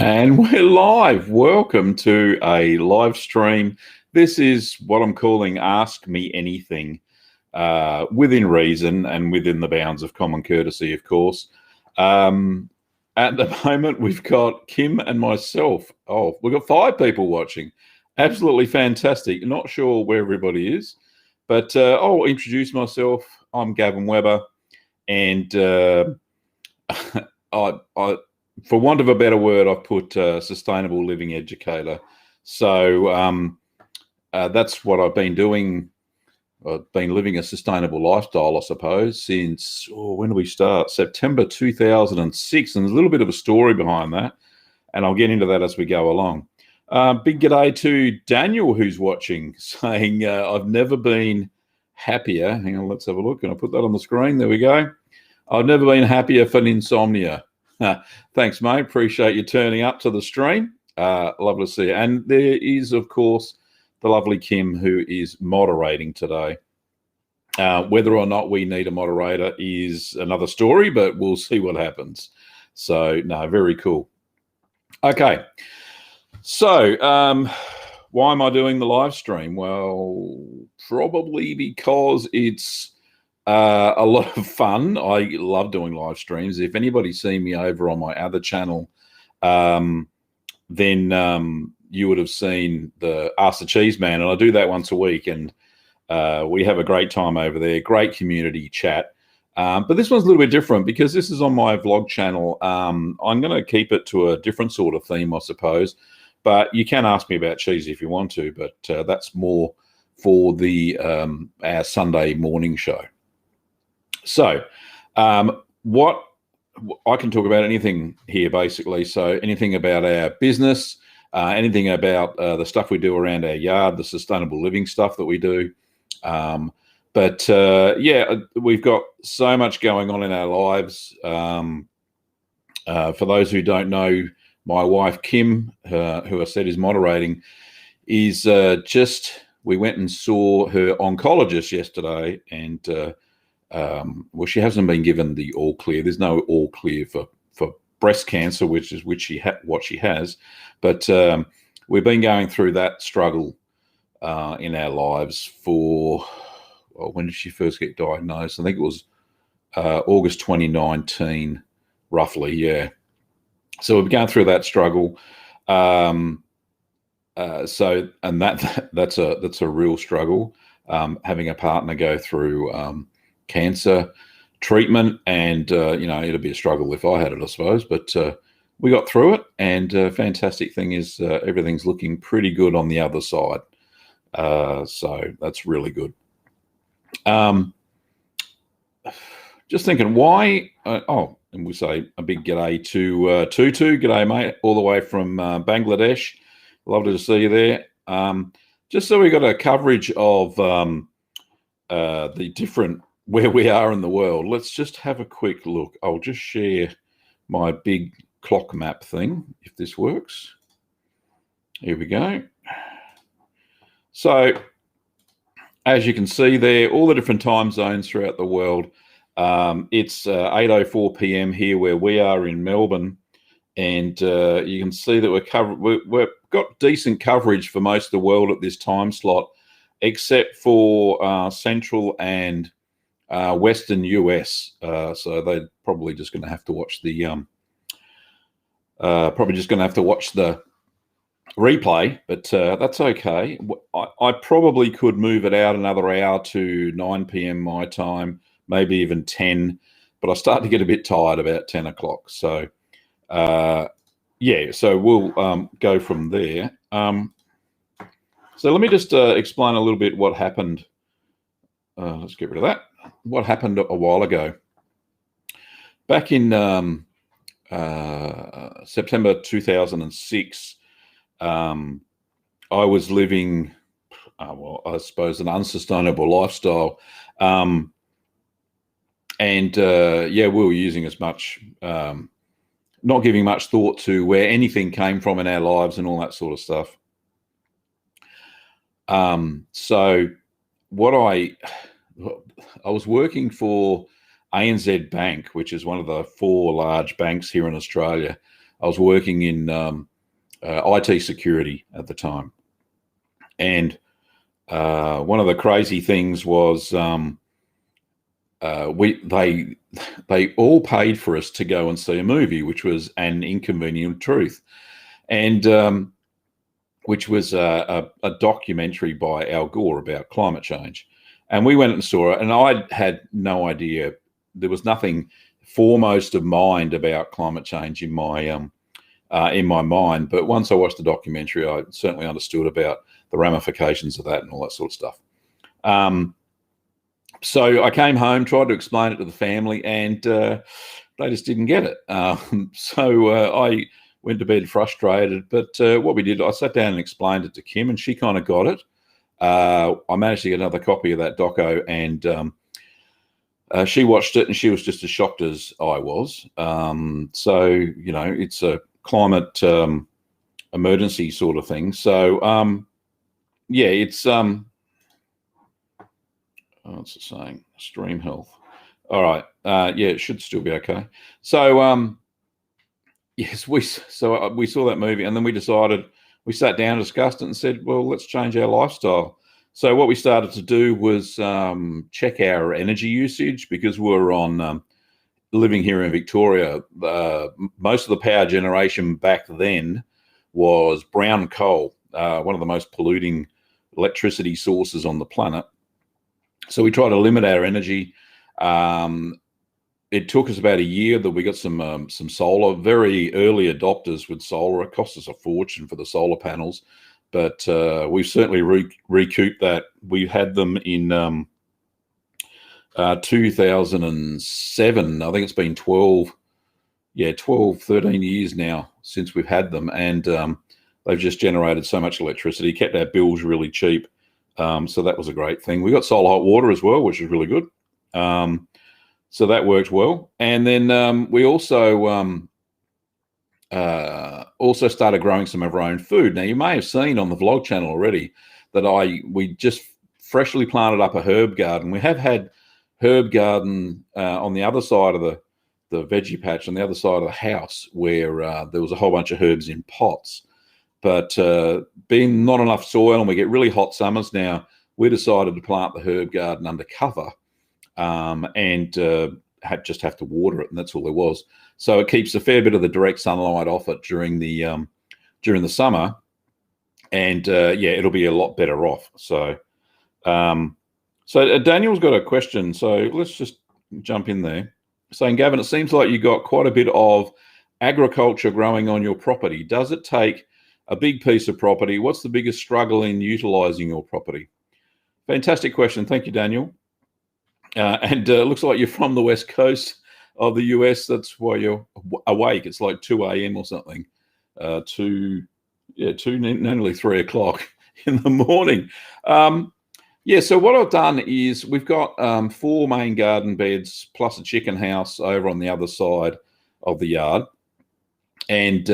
And we're live. Welcome to a live stream. This is what I'm calling Ask Me Anything, within reason and within the bounds of common courtesy, of course. At the moment, we've got Kim and myself. Oh, we've got 5 people watching. Absolutely fantastic. Not sure where everybody is, but I'll introduce myself. I'm Gavin Weber, and I for want of a better word, I've put sustainable living educator. So that's what I've been doing. I've been living a sustainable lifestyle, I suppose, since, when did we start? September 2006. And there's a little bit of a story behind that, and I'll get into that as we go along. Big g'day to Daniel, who's watching, saying, I've never been happier. Hang on, let's have a look. Can I put that on the screen? There we go. I've never been happier for insomnia. Thanks, mate. Appreciate you turning up to the stream. Lovely to see you. And there is, of course, the lovely Kim, who is moderating today. Whether or not we need a moderator is another story, but we'll see what happens. So, no, very cool. Okay. So, why am I doing the live stream? Well, probably because it's a lot of fun. I love doing live streams. If anybody's seen me over on my other channel, then you would have seen the Ask the Cheese Man, and I do that once a week, and we have a great time over there. Great community chat. But this one's a little bit different because this is on my vlog channel. I'm going to keep it to a different sort of theme, I suppose. But you can ask me about cheese if you want to, but that's more for the our Sunday morning show. So what I can talk about anything here, basically. So anything about our business, anything about the stuff we do around our yard, the sustainable living stuff that we do. Yeah, we've got so much going on in our lives. For those who don't know, my wife, Kim, who I said is moderating, is we went and saw her oncologist yesterday, and well, she hasn't been given the all clear. There's no all clear for breast cancer, what she has. But we've been going through that struggle in our lives for, well, when did she first get diagnosed? I think it was August 2019, roughly. Yeah. So we've gone through that struggle. That's a real struggle. Having a partner go through cancer treatment, and it'll be a struggle if I had it, I suppose, but we got through it, and fantastic thing is everything's looking pretty good on the other side, so that's really good. Just thinking, why and we say a big g'day to Tutu. G'day, mate, all the way from Bangladesh. Lovely to see you there. Just so we got a coverage of the different where we are in the world, let's just have a quick look. I'll just share my big clock map thing, if this works. Here we go. So, as you can see there, all the different time zones throughout the world. It's 8:04 p.m. here where we are in Melbourne, and you can see that we've got decent coverage for most of the world at this time slot, except for Central and Western US, so they're probably just going to have to watch the replay, but that's okay. I probably could move it out another hour to 9 p.m. my time, maybe even 10, but I start to get a bit tired about 10 o'clock. So yeah, so we'll go from there. So let me just explain a little bit what happened. Let's get rid of that. What happened a while ago. Back in September 2006, I was living, well, I suppose, an unsustainable lifestyle. Yeah, we were using as much, not giving much thought to where anything came from in our lives and all that sort of stuff. So what I was working for ANZ Bank, which is one of the 4 large banks here in Australia. I was working in IT security at the time, and one of the crazy things was they all paid for us to go and see a movie, which was An Inconvenient Truth, and which was a documentary by Al Gore about climate change. And we went and saw it, and I had no idea. There was nothing foremost of mind about climate change in my mind. But once I watched the documentary, I certainly understood about the ramifications of that and all that sort of stuff. So I came home, tried to explain it to the family, and they just didn't get it. So I went to bed frustrated. But what we did, I sat down and explained it to Kim, and she kind of got it. I managed to get another copy of that doco, and she watched it, and she was just as shocked as I was. So, you know, it's a climate emergency sort of thing. So, yeah, it's what's it saying? Stream health. All right. Yeah, it should still be okay. So, yes, we saw that movie, and then we sat down, discussed it, and said, well, let's change our lifestyle. So what we started to do was check our energy usage, because we're on living here in Victoria. Most of the power generation back then was brown coal, one of the most polluting electricity sources on the planet. So we try to limit our energy. It took us about a year that we got some solar. Very early adopters with solar. It cost us a fortune for the solar panels, but we've certainly recouped that. We had them in 2007. I think it's been 13 years now since we've had them, and they've just generated so much electricity, kept our bills really cheap. So that was a great thing. We got solar hot water as well, which is really good. So that worked well. And then we also started growing some of our own food. Now, you may have seen on the vlog channel already that we just freshly planted up a herb garden. We have had herb garden on the other side of the veggie patch, on the other side of the house, where there was a whole bunch of herbs in pots. But being not enough soil, and we get really hot summers now, we decided to plant the herb garden under cover, and just have to water it, and that's all there was. So it keeps a fair bit of the direct sunlight off it during the summer, and yeah, it'll be a lot better off. So, Daniel's got a question, so let's just jump in there. Saying, Gavin, it seems like you got quite a bit of agriculture growing on your property. Does it take a big piece of property? What's the biggest struggle in utilising your property? Fantastic question. Thank you, Daniel. And it looks like you're from the west coast of the US. That's why you're awake. It's like 2 a.m. or something. Nearly 3 o'clock in the morning. Yeah, so what I've done is we've got 4 main garden beds plus a chicken house over on the other side of the yard. And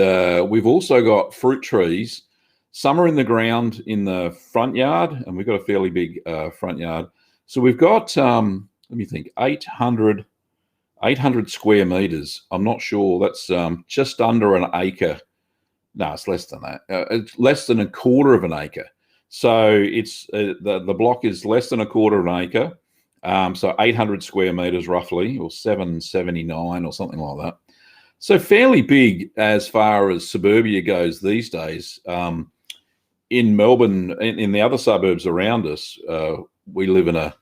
we've also got fruit trees. Some are in the ground in the front yard, and we've got a fairly big front yard. So we've got, let me think, 800 square meters. I'm not sure. That's just under an acre. No, it's less than that. It's less than a quarter of an acre. So it's the block is less than a quarter of an acre. So 800 square meters roughly, or 779 or something like that. So fairly big as far as suburbia goes these days. In Melbourne, in the other suburbs around us, we live in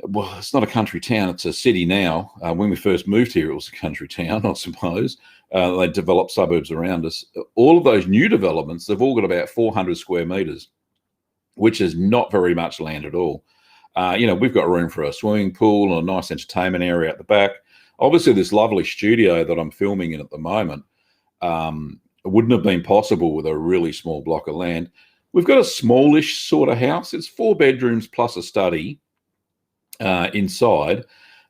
well, it's not a country town, it's a city now. When we first moved here, it was a country town, I suppose. They developed suburbs around us. All of those new developments, they've all got about 400 square meters, which is not very much land at all. We've got room for a swimming pool and a nice entertainment area at the back. Obviously, this lovely studio that I'm filming in at the moment wouldn't have been possible with a really small block of land. We've got a smallish sort of house. It's 4 bedrooms plus a study inside,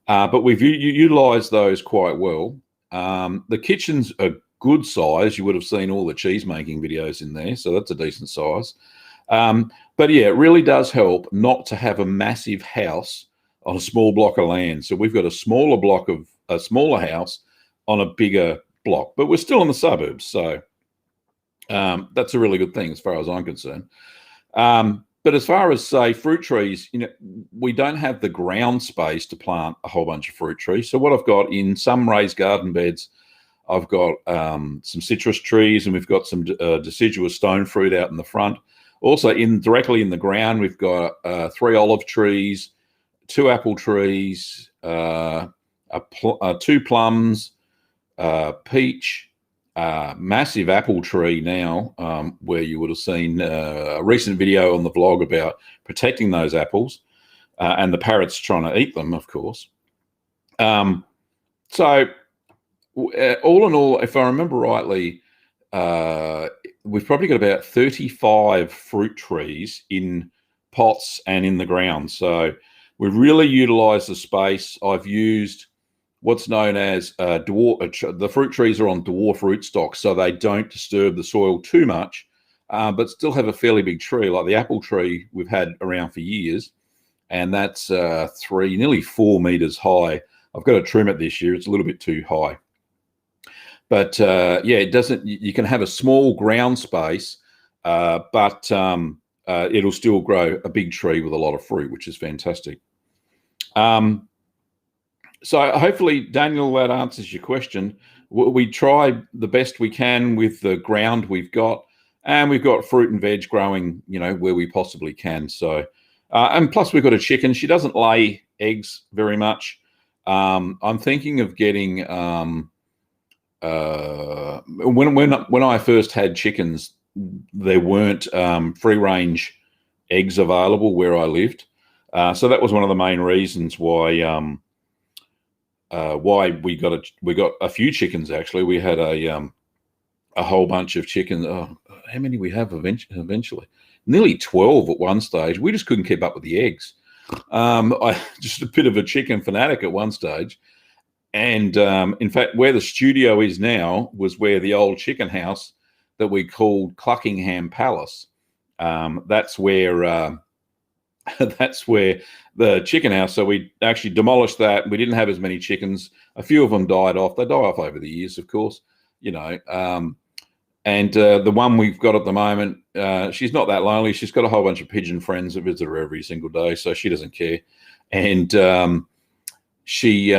but we've utilised those quite well. The kitchen's a good size. You would have seen all the cheese making videos in there, so that's a decent size. But yeah, it really does help not to have a massive house on a small block of land. So we've got a smaller house on a bigger block, but we're still in the suburbs. So that's a really good thing as far as I'm concerned. But as far as, say, fruit trees, we don't have the ground space to plant a whole bunch of fruit trees. So what I've got in some raised garden beds, I've got some citrus trees, and we've got some deciduous stone fruit out in the front. Also, directly in the ground, we've got 3 olive trees, 2 apple trees, 2 plums, peach, massive apple tree now, where you would have seen a recent video on the vlog about protecting those apples, and the parrots trying to eat them, of course. So all in all, if I remember rightly, we've probably got about 35 fruit trees in pots and in the ground. So we really utilize the space. I've used what's known as the fruit trees are on dwarf rootstock, so they don't disturb the soil too much, but still have a fairly big tree. Like the apple tree we've had around for years, and that's nearly 4 meters high. I've got to trim it this year. It's a little bit too high. But yeah, it doesn't. You can have a small ground space, but it'll still grow a big tree with a lot of fruit, which is fantastic. So hopefully, Daniel, that answers your question. We try the best we can with the ground we've got, and we've got fruit and veg growing, where we possibly can. So, and plus we've got a chicken. She doesn't lay eggs very much. I'm thinking of getting when I first had chickens, there weren't free range eggs available where I lived, so that was one of the main reasons why we got a few chickens. Actually, we had a whole bunch of chickens. Oh, how many we have eventually? Nearly 12 at one stage. We just couldn't keep up with the eggs. I just a bit of a chicken fanatic at one stage. And in fact, where the studio is now was where the old chicken house that we called Cluckingham Palace. That's where the chicken house. So we actually demolished that. We didn't have as many chickens. A few of them died off. They die off over the years, of course, and the one we've got at the moment, she's not that lonely. She's got a whole bunch of pigeon friends that visit her every single day, so she doesn't care. And she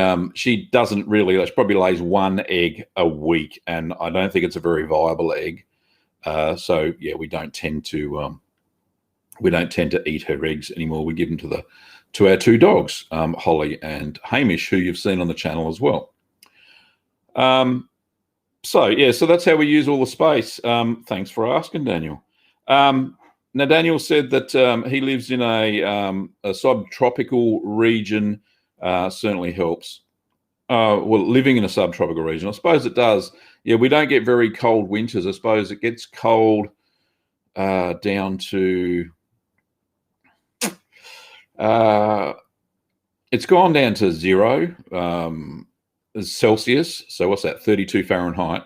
doesn't really. She probably lays 1 egg a week, and I don't think it's a very viable egg. So yeah, we don't tend to eat her eggs anymore. We give them to our 2 dogs, Holly and Hamish, who you've seen on the channel as well. So yeah, so that's how we use all the space. Thanks for asking, Daniel. Now Daniel said that he lives in a subtropical region. Certainly helps. Well, living in a subtropical region, I suppose it does. Yeah, we don't get very cold winters. I suppose it gets cold down to it's gone down to 0 Celsius. So what's that? 32 Fahrenheit.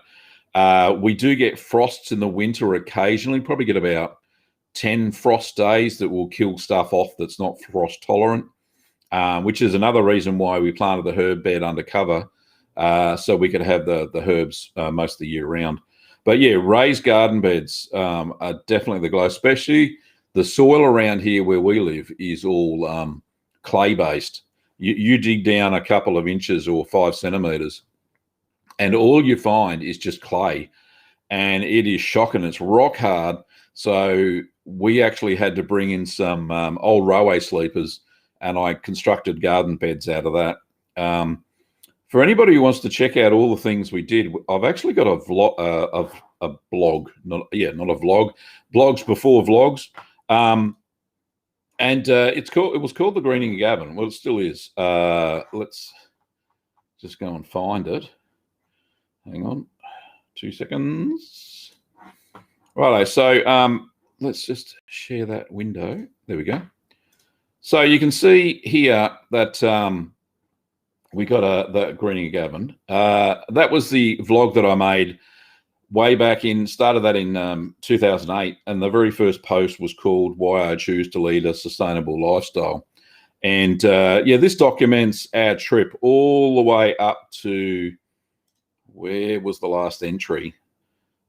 We do get frosts in the winter occasionally. Probably get about 10 frost days that will kill stuff off that's not frost tolerant. Which is another reason why we planted the herb bed under cover, so we could have the herbs most of the year round. But yeah, raised garden beds are definitely the glow, especially the soil around here where we live is all clay based. You dig down a couple of inches or 5 centimeters, and all you find is just clay, and it is shocking. It's rock hard. So we actually had to bring in some old railway sleepers, and I constructed garden beds out of that. For anybody who wants to check out all the things we did, I've actually got a blog, not a vlog, blogs before vlogs, and it was called The Greening of Gavin. Well, it still is. Let's just go and find it. Hang on, 2 seconds. Righto. So let's just share that window. There we go. So you can see here that we got the Greening of Gavin. That was the vlog that I made way back started that in 2008. And the very first post was called Why I Choose to Lead a Sustainable Lifestyle. And yeah, this documents our trip all the way up to, where was the last entry?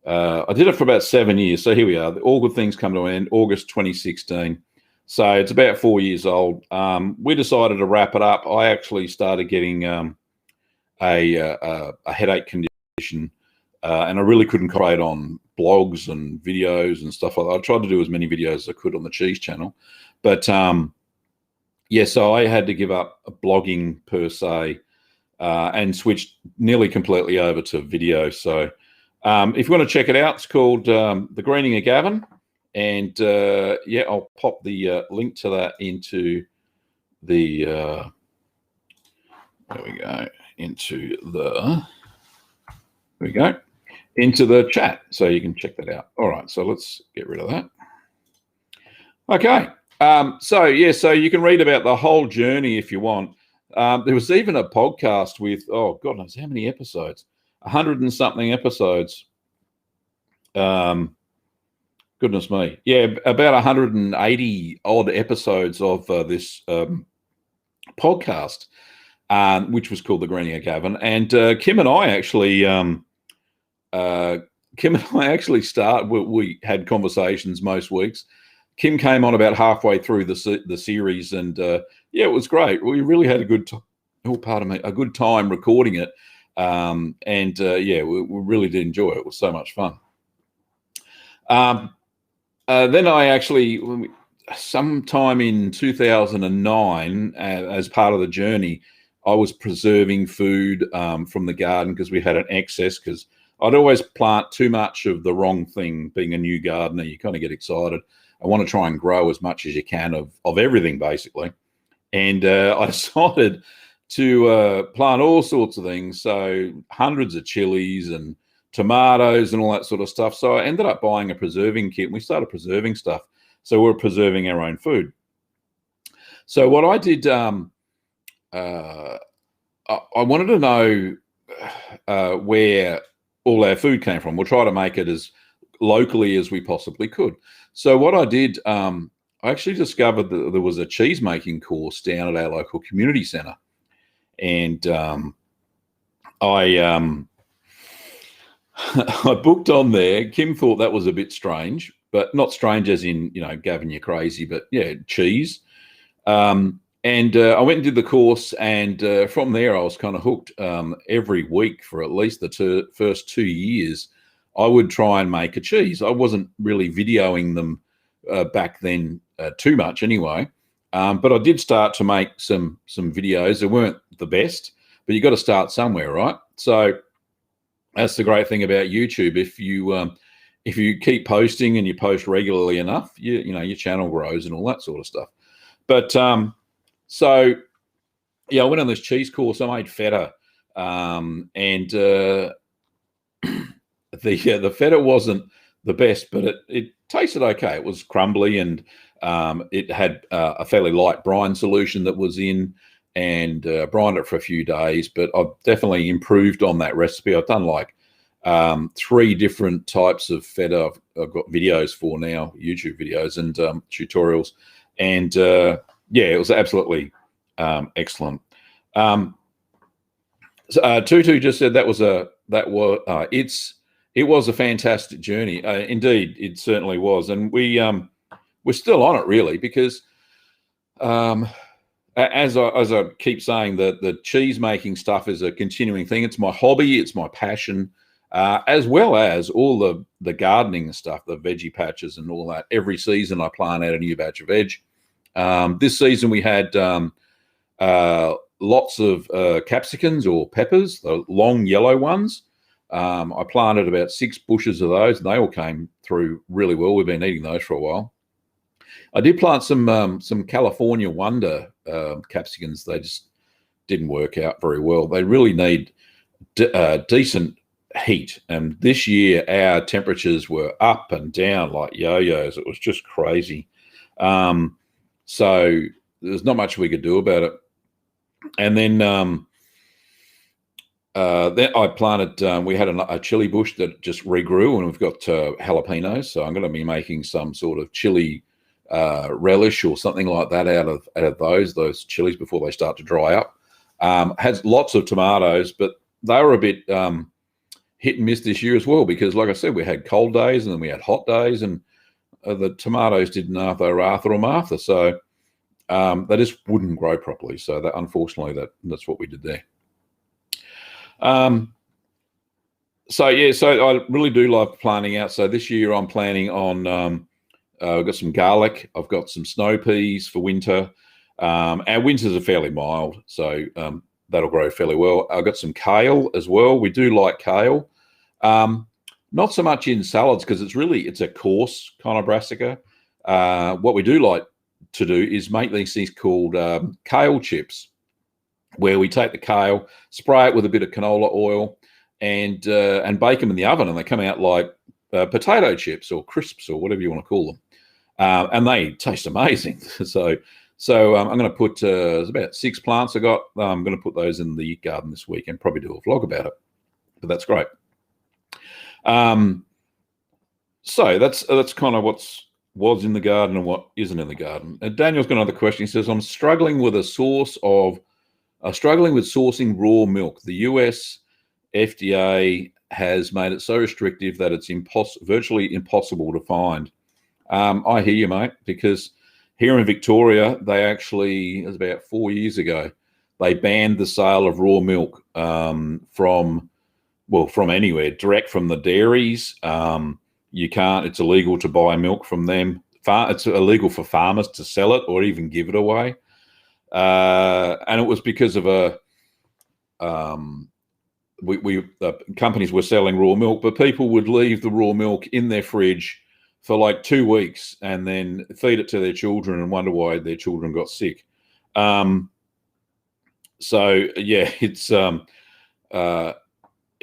I did it for about 7 years. So here we are. All Good Things Come to an End, August 2016. So it's about 4 years old. We decided to wrap it up. I actually started getting a headache condition, and I really couldn't concentrate on blogs and videos and stuff like that. I tried to do as many videos as I could on the Cheese channel. But yeah, so I had to give up blogging per se and switched nearly completely over to video. So if you want to check it out, it's called The Greening of Gavin. And yeah, I'll pop the link to that into the, there we go, into the chat, so you can check that out. All right, so let's get rid of that. Okay, so yeah, so you can read about the whole journey if you want. There was even a podcast with, oh God knows how many episodes, 100 and something episodes. Goodness me. Yeah, about 180 odd episodes of this podcast, which was called The Greening of Gavin. And Kim and I actually, we had conversations most weeks. Kim came on about halfway through the series, and yeah, it was great. We really had a good a good time recording it. And yeah, we really did enjoy it. It was so much fun. Then I actually, sometime in 2009, as part of the journey, I was preserving food from the garden because we had an excess, because I'd always plant too much of the wrong thing. Being a new gardener, you kind of get excited. I want to try and grow as much as you can of everything, basically. And I decided to plant all sorts of things. So hundreds of chilies and tomatoes and all that sort of stuff. So I ended up buying a preserving kit, and we started preserving stuff. So we're preserving our own food. So what I did, I wanted to know where all our food came from. We'll try to make it as locally as we possibly could. So what I did, I actually discovered that there was a cheese making course down at our local community centre. And I booked on there. Kim thought that was a bit strange, but not strange as in, you know, Gavin, you're crazy, but yeah, cheese. And I went and did the course, and from there I was kind of hooked. Every week for at least the first 2 years, I would try and make a cheese. I wasn't really videoing them back then too much anyway, but I did start to make some videos. They weren't the best, but you got to start somewhere, right? So that's the great thing about YouTube. If you keep posting and you post regularly enough, you know your channel grows and all that sort of stuff. But so yeah, I went on this cheese course. I made feta, and the feta wasn't the best, but it tasted okay. It was crumbly, and it had a fairly light brine solution that was in, and brined it for a few days. But I've definitely improved on that recipe. I've done like 3 different types of feta. I've got videos for now, YouTube videos and tutorials, and yeah, it was absolutely excellent. Tutu just said it was a fantastic journey. Indeed, it certainly was, and we're still on it really, because as I keep saying, that the cheese making stuff is a continuing thing. It's my hobby, it's my passion, as well as all the gardening stuff, the veggie patches and all that. Every season I plant out a new batch of veg. This season we had lots of capsicums or peppers, the long yellow ones. I planted about 6 bushes of those, and they all came through really well. We've been eating those for a while. I did plant some California Wonder capsicums. They just didn't work out very well. They really need decent heat, and this year our temperatures were up and down like yo-yos. It was just crazy. So there's not much we could do about it. And then I planted, we had a chili bush that just regrew, and we've got jalapenos. So I'm going to be making some sort of chili relish or something like that out of those chilies before they start to dry up. Has lots of tomatoes, but they were a bit hit and miss this year as well, because like I said, we had cold days and then we had hot days, and the tomatoes didn't know if they were Arthur or Martha. So they just wouldn't grow properly. So that, unfortunately, that's what we did there. So yeah, so I really do love planting out. So this year I'm planning on, I've got some garlic, I've got some snow peas for winter. Our winters are fairly mild, so that'll grow fairly well. I've got some kale as well. We do like kale. Not so much in salads, because it's a coarse kind of brassica. What we do like to do is make these things called kale chips, where we take the kale, spray it with a bit of canola oil, and bake them in the oven, and they come out like potato chips or crisps or whatever you want to call them, and they taste amazing. So I'm going to put there's about 6 plants I got. I'm going to put those in the garden this week and probably do a vlog about it. But that's great. So that's kind of was in the garden and what isn't in the garden. And Daniel's got another question. He says, I'm struggling with sourcing raw milk. The US FDA has made it so restrictive that it's virtually impossible to find. I hear you, mate, because here in Victoria, they actually, it was about 4 years ago, they banned the sale of raw milk from anywhere, direct from the dairies. You can't, it's illegal to buy milk from them. It's illegal for farmers to sell it or even give it away. And it was because of companies were selling raw milk, but people would leave the raw milk in their fridge for like 2 weeks and then feed it to their children and wonder why their children got sick. So yeah, it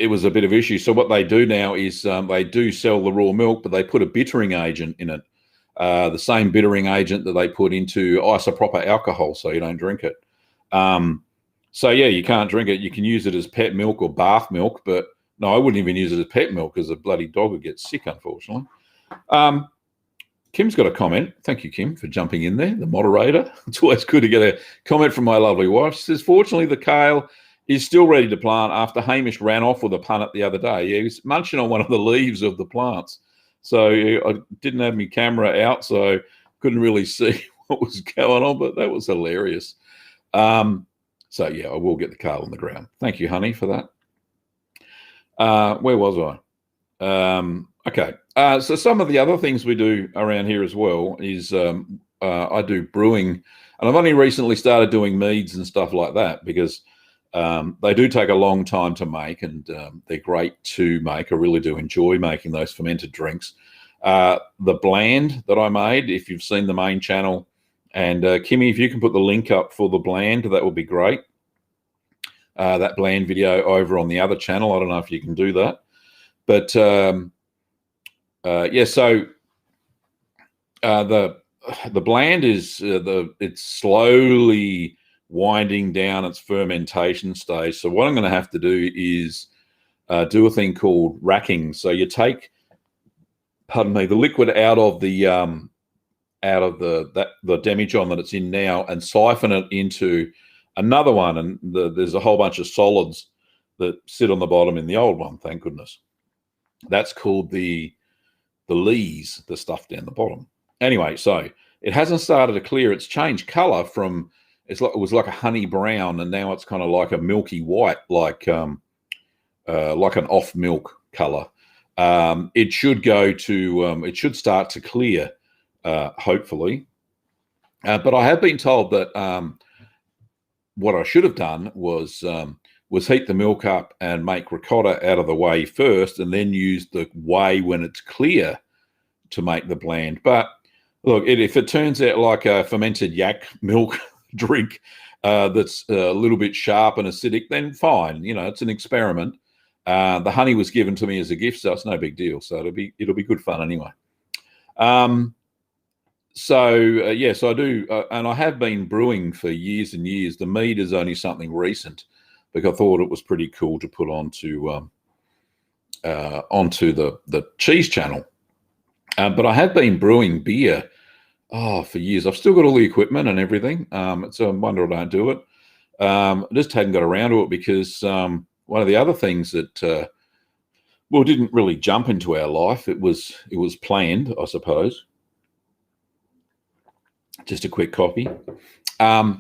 was a bit of an issue. So what they do now is they do sell the raw milk, but they put a bittering agent in it, the same bittering agent that they put into isopropyl alcohol, so you don't drink it. So yeah, you can't drink it. You can use it as pet milk or bath milk, but no, I wouldn't even use it as pet milk because the bloody dog would get sick, unfortunately. Kim's got a comment. Thank you, Kim, for jumping in there, the moderator. It's always good to get a comment from my lovely wife. She says, fortunately, the kale is still ready to plant after Hamish ran off with a punnet the other day. Yeah, he was munching on one of the leaves of the plants. So I didn't have my camera out, so couldn't really see what was going on, but that was hilarious. So yeah, I will get the kale on the ground. Thank you, honey, for that. Where was I? Okay. So some of the other things we do around here as well is I do brewing, and I've only recently started doing meads and stuff like that because they do take a long time to make, and they're great to make. I really do enjoy making those fermented drinks. The bland that I made, if you've seen the main channel, and Kimmy, if you can put the link up for the bland, that would be great. That bland video over on the other channel. I don't know if you can do that, but yeah. So the bland is it's slowly winding down its fermentation stage. So what I'm going to have to do is do a thing called racking. So you take, pardon me, the liquid out of the demijohn that it's in now and siphon it into another one. And there's a whole bunch of solids that sit on the bottom in the old one. Thank goodness. That's called the lees, the stuff down the bottom. Anyway, so it hasn't started to clear. It's changed color from, it was like a honey brown, and now it's kind of like a milky white, like an off milk color. It should go to, it should start to clear, hopefully. But I have been told that what I should have done was heat the milk up and make ricotta out of the whey first, and then use the whey when it's clear to make the bland. But look, if it turns out like a fermented yak milk drink that's a little bit sharp and acidic, then fine. You know, it's an experiment. The honey was given to me as a gift, so it's no big deal. So it'll be good fun anyway. Yes, I do, and I have been brewing for years and years. The mead is only something recent, because I thought it was pretty cool to put onto the cheese channel. But I have been brewing beer for years. I've still got all the equipment and everything. It's a wonder I don't do it. I just hadn't got around to it because one of the other things that well, didn't really jump into our life. It was planned, I suppose. Just a quick copy. It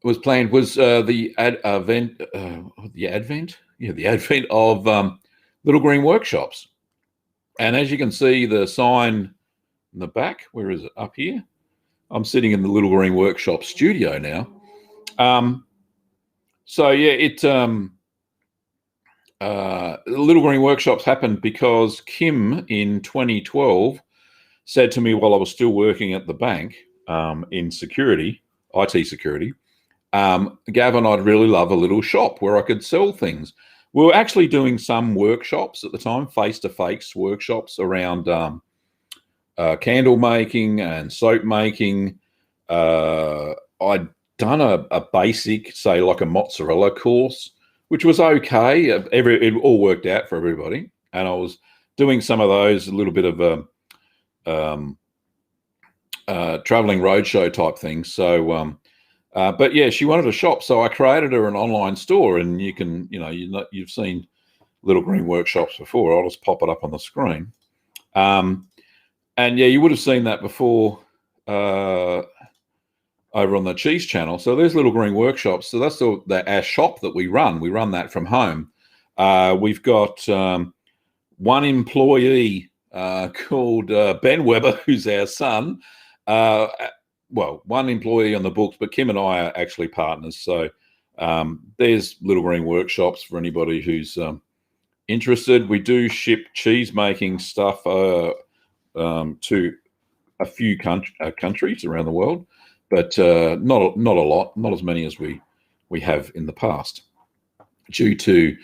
was planned was the advent of Little Green Workshops. And as you can see, the sign in the back, where is it? Up here. I'm sitting in the Little Green Workshop studio now. So yeah, Little Green Workshops happened because Kim in 2012 said to me while I was still working at the bank in security, IT security, Gavin, I'd really love a little shop where I could sell things. We were actually doing some workshops at the time, face-to-face workshops around candle making and soap making. I'd done a basic, say like a mozzarella course, which was okay. It all worked out for everybody. And I was doing some of those, a little bit of traveling roadshow type things. So, but yeah, she wanted a shop. So I created her an online store, and you can, you've seen Little Green Workshops before. I'll just pop it up on the screen. And yeah, you would have seen that before over on the Cheese channel. So there's Little Green Workshops. So that's our shop that we run. We run that from home. We've got one employee called Ben Weber, who's our son. Well, one employee on the books, but Kim and I are actually partners. So there's Little Green Workshops for anybody who's interested. We do ship cheese making stuff to a few countries around the world, but not a lot, not as many as we have in the past, due to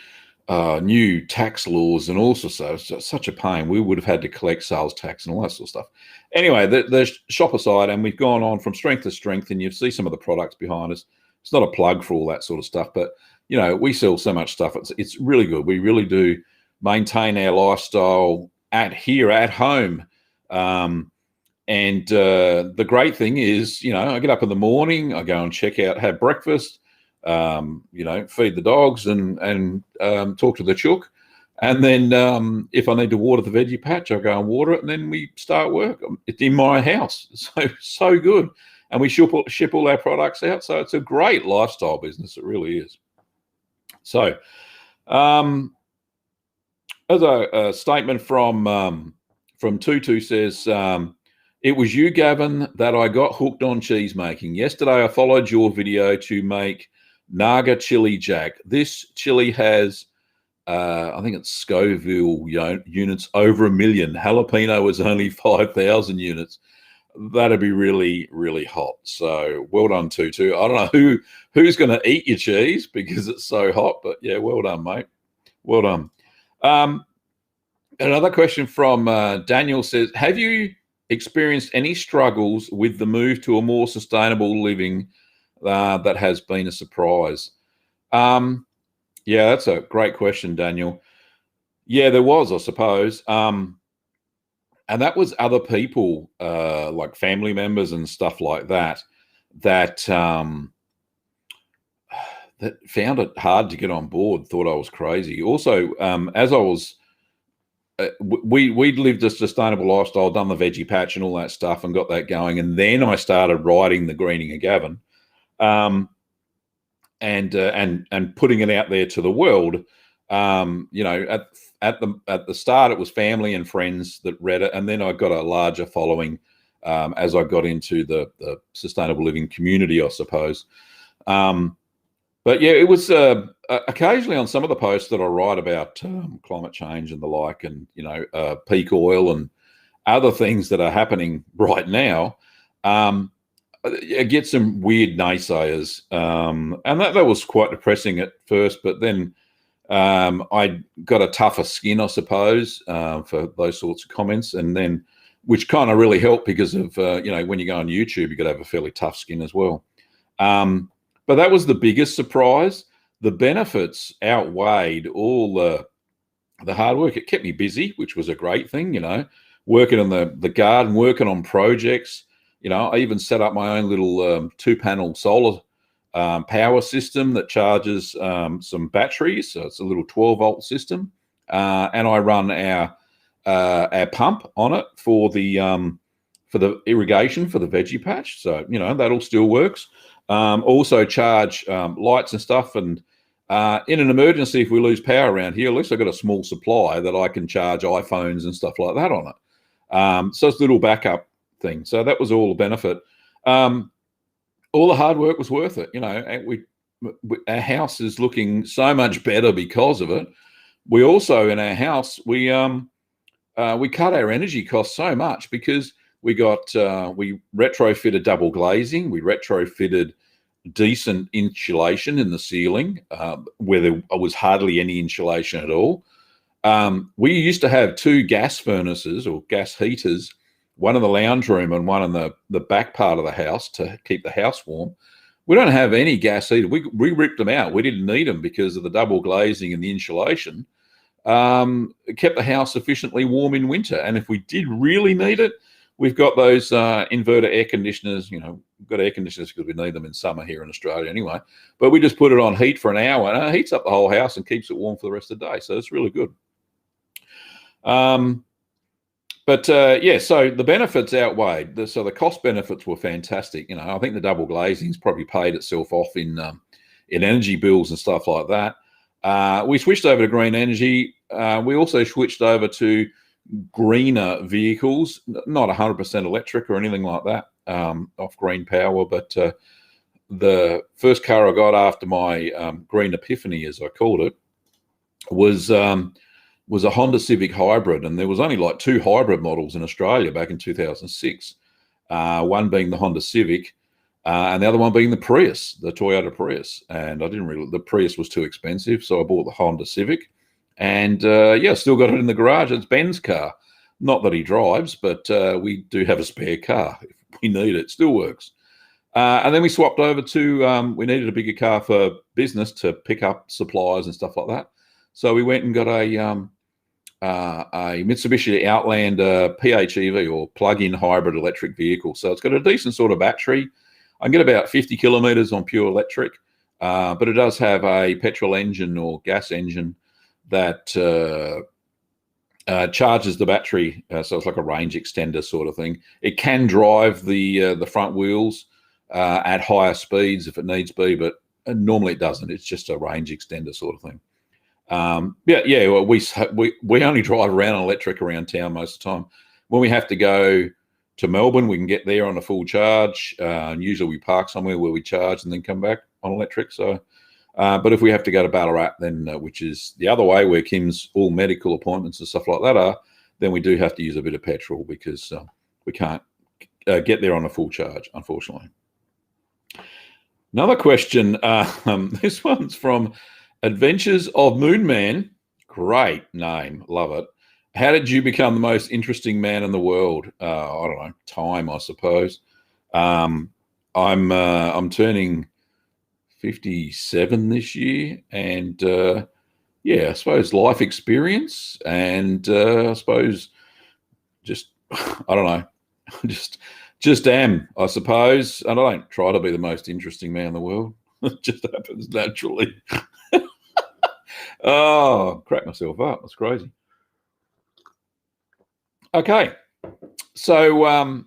new tax laws and also such a pain. We would have had to collect sales tax and all that sort of stuff. Anyway, the shop aside, and we've gone on from strength to strength, and you see some of the products behind us. It's not a plug for all that sort of stuff, but we sell so much stuff. It's really good. We really do maintain our lifestyle at home. And the great thing is, I get up in the morning, I go and check out, have breakfast, feed the dogs and talk to the chook. And then if I need to water the veggie patch, I go and water it, and then we start work. It's in my house. So good. And we ship all our products out. So it's a great lifestyle business. It really is. So as a statement from Tutu says, it was you, Gavin, that I got hooked on cheese making. Yesterday, I followed your video to make Naga Chili Jack. This chili has, I think it's Scoville units over 1 million. Jalapeno is only 5,000 units. That'd be really, really hot. So well done, Tutu. I don't know who's going to eat your cheese because it's so hot, but yeah, well done, mate. Well done. Another question from Daniel says, have you experienced any struggles with the move to a more sustainable living that has been a surprise? Yeah, that's a great question, Daniel. Yeah, there was, I suppose. And that was other people, like family members and stuff like that found it hard to get on board, thought I was crazy. Also, as I was, we'd lived a sustainable lifestyle, done the veggie patch and all that stuff and got that going. And then I started writing the Greening of Gavin and putting it out there to the world. At the start, it was family and friends that read it. And then I got a larger following as I got into the sustainable living community, I suppose. But yeah, it was occasionally on some of the posts that I write about climate change and the like, and peak oil and other things that are happening right now. I get some weird naysayers, and that was quite depressing at first. But then I got a tougher skin, I suppose, for those sorts of comments, and then which kind of really helped because of when you go on YouTube, you got to have a fairly tough skin as well. But that was the biggest surprise. The benefits outweighed all the hard work. It kept me busy, which was a great thing, working on the garden, working on projects. I even set up my own little 2-panel solar power system that charges some batteries. So it's a little 12-volt system. and I run our pump on it for the irrigation for the veggie patch. So that all still works. Also charge lights and stuff, and in an emergency, if we lose power around here, at least I've got a small supply that I can charge iPhones and stuff like that on it. So it's a little backup thing. So that was all the benefit. All the hard work was worth it. Our house is looking so much better because of it. We also, in our house, we cut our energy costs so much because we retrofitted double glazing. We retrofitted decent insulation in the ceiling where there was hardly any insulation at all. We used to have 2 gas furnaces or gas heaters, one in the lounge room and one in the back part of the house to keep the house warm. We don't have any gas heater. We ripped them out. We didn't need them because of the double glazing and the insulation. It kept the house sufficiently warm in winter. And if we did really need it, we've got those inverter air conditioners. We've got air conditioners because we need them in summer here in Australia anyway. But we just put it on heat for an hour, and it heats up the whole house and keeps it warm for the rest of the day. So it's really good. So the benefits outweighed. So the cost benefits were fantastic. I think the double glazing's probably paid itself off in energy bills and stuff like that. We switched over to green energy. We also switched over to greener vehicles, not 100% electric or anything like that, off green power. But the first car I got after my green epiphany, as I called it, was a Honda Civic hybrid, and there was only like 2 hybrid models in Australia back in 2006. One being the Honda Civic, and the other one being the Prius, the Toyota Prius. And the Prius was too expensive, so I bought the Honda Civic. And still got it in the garage. It's Ben's car. Not that he drives, but we do have a spare car if we need it. Still works. And then we swapped over to, we needed a bigger car for business to pick up supplies and stuff like that. So we went and got a Mitsubishi Outlander PHEV, or plug-in hybrid electric vehicle. So it's got a decent sort of battery. I can get about 50 kilometres on pure electric, but it does have a petrol engine or gas engine that charges the battery, so it's like a range extender sort of thing. It can drive the front wheels at higher speeds if it needs be, but normally it doesn't. It's just a range extender sort of thing. Well, we only drive around electric around town most of the time. When we have to go to Melbourne, we can get there on a full charge. And usually we park somewhere where we charge and then come back on electric. So. But if we have to go to Ballarat, then which is the other way where Kim's all medical appointments and stuff like that are, then we do have to use a bit of petrol because we can't get there on a full charge, unfortunately. Another question. This one's from Adventures of Moonman. Great name. Love it. How did you become the most interesting man in the world? I don't know. Time, I suppose. I'm turning 57 this year, and I suppose life experience, and I suppose just I don't know, just am, I suppose. And I don't try to be the most interesting man in the world. It just happens naturally. Oh, crack myself up. That's crazy. Okay, so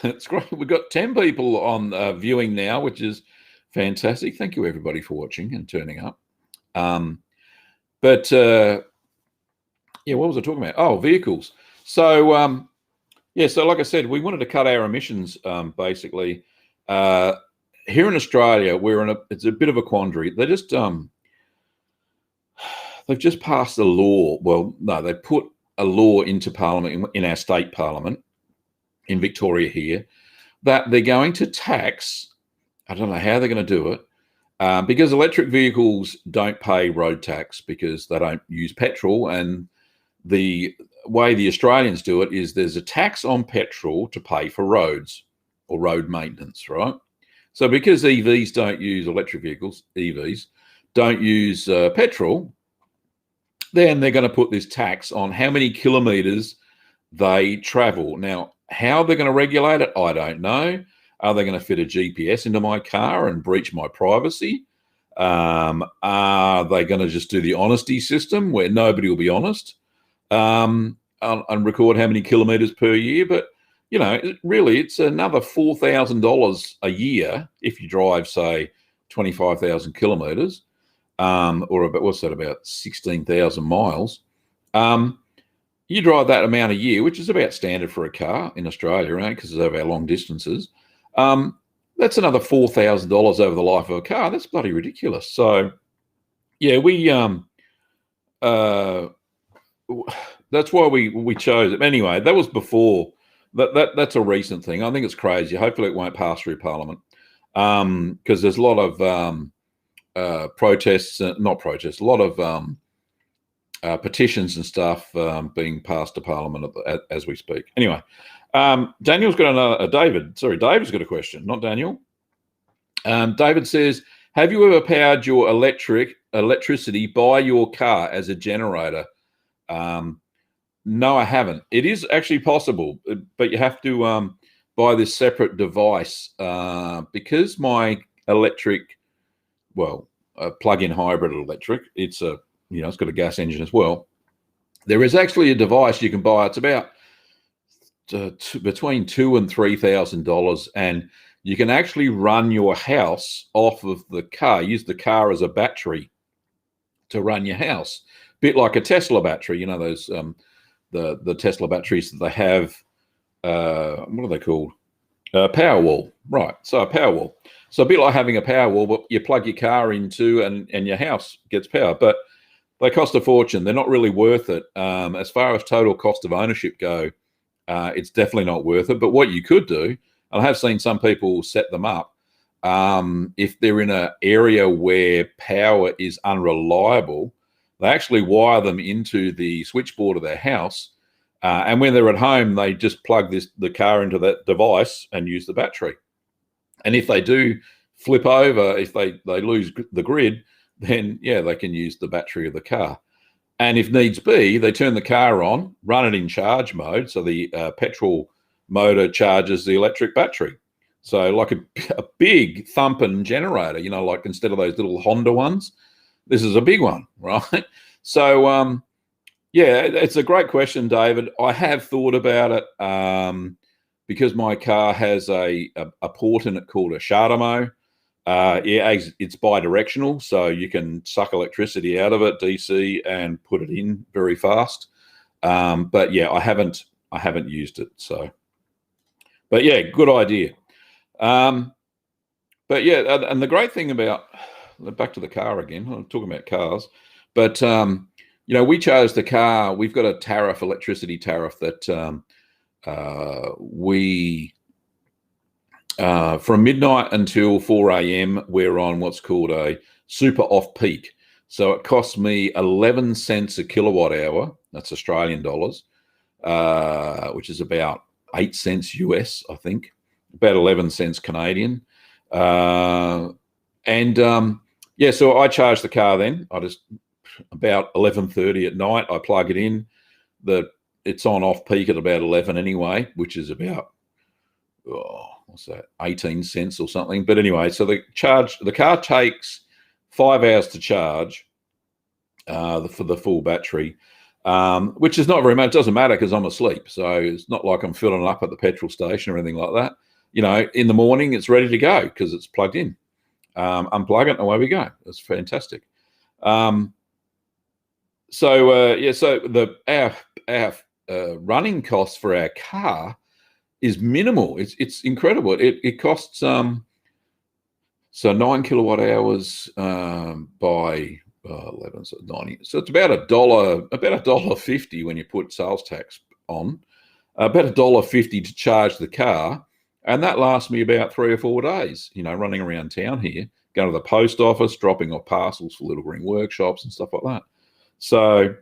it's great. We've got 10 people on viewing now, which is fantastic. Thank you, everybody, for watching and turning up. What was I talking about? Oh, vehicles. So, so like I said, we wanted to cut our emissions, basically. Here in Australia, it's a bit of a quandary. They've just passed a law. Well, no, they put a law into Parliament, in our state Parliament, in Victoria here, that they're going to tax, I don't know how they're going to do it, because electric vehicles don't pay road tax because they don't use petrol. And the way the Australians do it is there's a tax on petrol to pay for roads or road maintenance, right? So because EVs don't use electric vehicles, EVs don't use petrol, then they're going to put this tax on how many kilometres they travel. Now, how they're going to regulate it, I don't know. Are they going to fit a GPS into my car and breach my privacy? Are they going to just do the honesty system where nobody will be honest and record how many kilometres per year? But, you know, really it's another $4,000 a year if you drive, say, 25,000 kilometres, or about, what's that, about 16,000 miles. You drive that amount a year, which is about standard for a car in Australia, right? Because of our long distances. That's another $4,000 over the life of a car. That's bloody ridiculous. So, yeah, that's why we chose it. Anyway, that was before. That's a recent thing. I think it's crazy. Hopefully, it won't pass through Parliament because there's a lot of protests, not protests, a lot of petitions and stuff being passed to Parliament as we speak. Anyway, Daniel's got David's got a question, not Daniel. David says, have you ever powered your electricity by your car as a generator? No, I haven't. It is actually possible, but you have to buy this separate device because my electric, plug-in hybrid electric, it's got a gas engine as well. There is actually a device you can buy. It's about between $2,000 and $3,000, and you can actually run your house off of the car. Use the car as a battery to run your house, a bit like a Tesla battery. You know those the Tesla batteries that they have. What are they called? Powerwall, right? So a Powerwall. So a bit like having a Powerwall, but you plug your car into and your house gets power. But they cost a fortune. They're not really worth it. As far as total cost of ownership go, it's definitely not worth it. But what you could do, and I have seen some people set them up, if they're in an area where power is unreliable, they actually wire them into the switchboard of their house. And when they're at home, they just plug the car into that device and use the battery. And if they do flip over, if they lose the grid, then, yeah, they can use the battery of the car. And if needs be, they turn the car on, run it in charge mode. So the petrol motor charges the electric battery. So like a big thumping generator, like instead of those little Honda ones, this is a big one, right? So, yeah, it's a great question, David. I have thought about it because my car has a port in it called a Shardamo. It's bi-directional, so you can suck electricity out of it, DC, and put it in very fast. But yeah, I haven't used it. So, but yeah, good idea. But yeah, and the great thing about, back to the car again, I'm talking about cars, but we chose the car. We've got a electricity tariff that we from midnight until 4 a.m. we're on what's called a super off-peak. So it costs me 11 cents a kilowatt hour. That's Australian dollars, which is about 8 cents US, I think, about 11 cents Canadian. So I charge the car then. I just, about 11:30 at night, I plug it in. It's on off-peak at about 11 anyway, which is about, what's that, 18 cents or something. But anyway, so the car takes 5 hours to charge for the full battery, which is not very much. It doesn't matter because I'm asleep. So it's not like I'm filling it up at the petrol station or anything like that. In the morning, it's ready to go because it's plugged in. Unplug it and away we go. It's fantastic. So our running costs for our car is minimal. It's incredible. It costs so 9 kilowatt hours by 11, so 90. So it's about $1.50 when you put sales tax on. About $1.50 to charge the car, and that lasts me about 3 or 4 days. Running around town here, going to the post office, dropping off parcels for Little Green Workshops and stuff like that. So,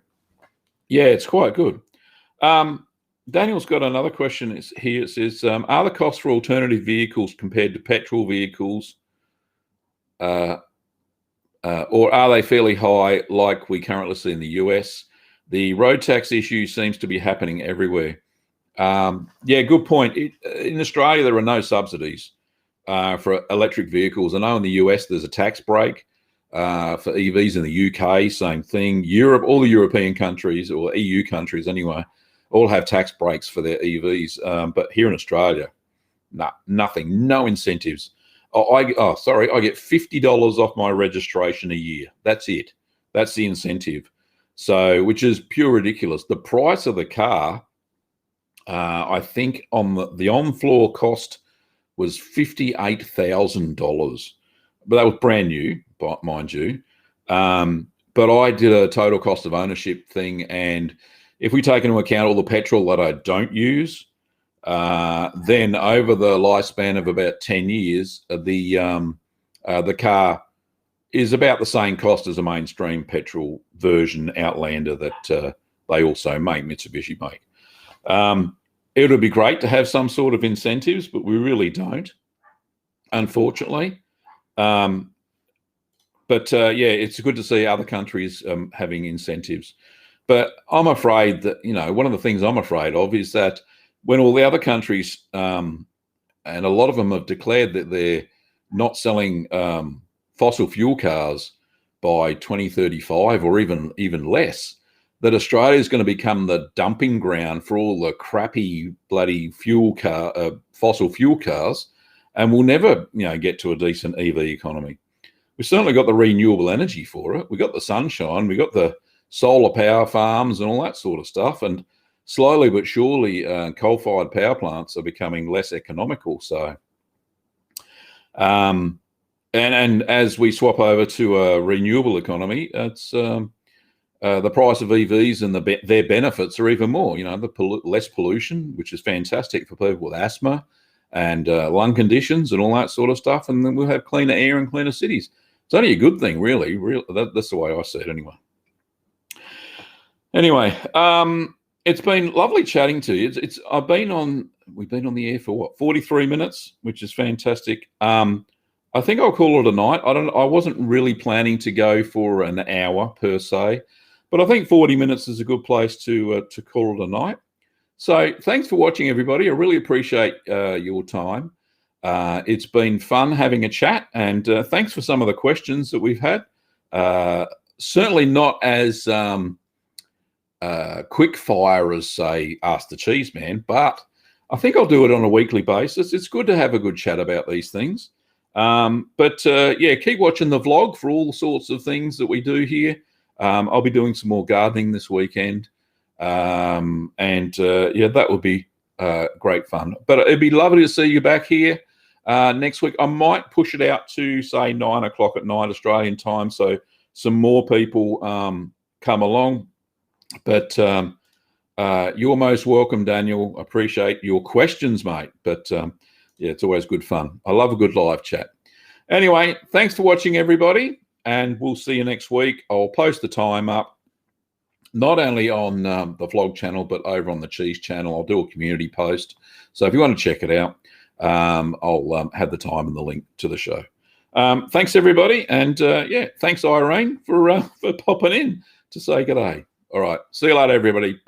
yeah, it's quite good. Daniel's got another question here. It says, are the costs for alternative vehicles compared to petrol vehicles, or are they fairly high like we currently see in the US? The road tax issue seems to be happening everywhere. Yeah, good point. In Australia, there are no subsidies for electric vehicles. I know in the US, there's a tax break. for EVs in the UK, same thing. Europe, all the European countries, or EU countries anyway, all have tax breaks for their EVs. But here in Australia, nothing, no incentives. I get $50 off my registration a year. That's it. That's the incentive. So, which is pure ridiculous. The price of the car, I think on the on-floor cost was $58,000, but that was brand new, mind you. But I did a total cost of ownership thing, and if we take into account all the petrol that I don't use, then over the lifespan of about 10 years, the car is about the same cost as a mainstream petrol version Outlander that they also make, Mitsubishi make. It would be great to have some sort of incentives, but we really don't, unfortunately. Yeah, it's good to see other countries having incentives. But I'm afraid that, one of the things I'm afraid of is that when all the other countries, and a lot of them have declared that they're not selling fossil fuel cars by 2035 or even less, that Australia is going to become the dumping ground for all the crappy bloody fossil fuel cars, and we'll never, get to a decent EV economy. We've certainly got the renewable energy for it. We've got the sunshine. We've got the solar power farms and all that sort of stuff. And slowly but surely, coal-fired power plants are becoming less economical. So, and as we swap over to a renewable economy, it's the price of EVs and their benefits are even more. Less pollution, which is fantastic for people with asthma and lung conditions and all that sort of stuff. And then we'll have cleaner air and cleaner cities. It's only a good thing, really. That's the way I see it, anyway. Anyway, it's been lovely chatting to you. We've been on the air for 43 minutes, which is fantastic. I think I'll call it a night. I wasn't really planning to go for an hour per se, but I think 40 minutes is a good place to call it a night. So thanks for watching, everybody. I really appreciate your time. It's been fun having a chat, and thanks for some of the questions that we've had. Certainly not as quick fire as, say, Ask the Cheese Man, but I think I'll do it on a weekly basis. It's good to have a good chat about these things. Yeah, keep watching the vlog for all sorts of things that we do here. I'll be doing some more gardening this weekend. Yeah, that would be great fun. But it'd be lovely to see you back here next week. I might push it out to, say, 9 o'clock at night Australian time, so some more people come along. But you're most welcome, Daniel. Appreciate your questions, mate. But yeah, it's always good fun. I love a good live chat. Anyway, thanks for watching, everybody, and we'll see you next week. I'll post the time up, not only on the vlog channel, but over on the Cheese channel. I'll do a community post. So if you want to check it out, I'll have the time and the link to the show. Thanks, everybody. And yeah, thanks, Irene, for popping in to say good day. All right. See you later, everybody.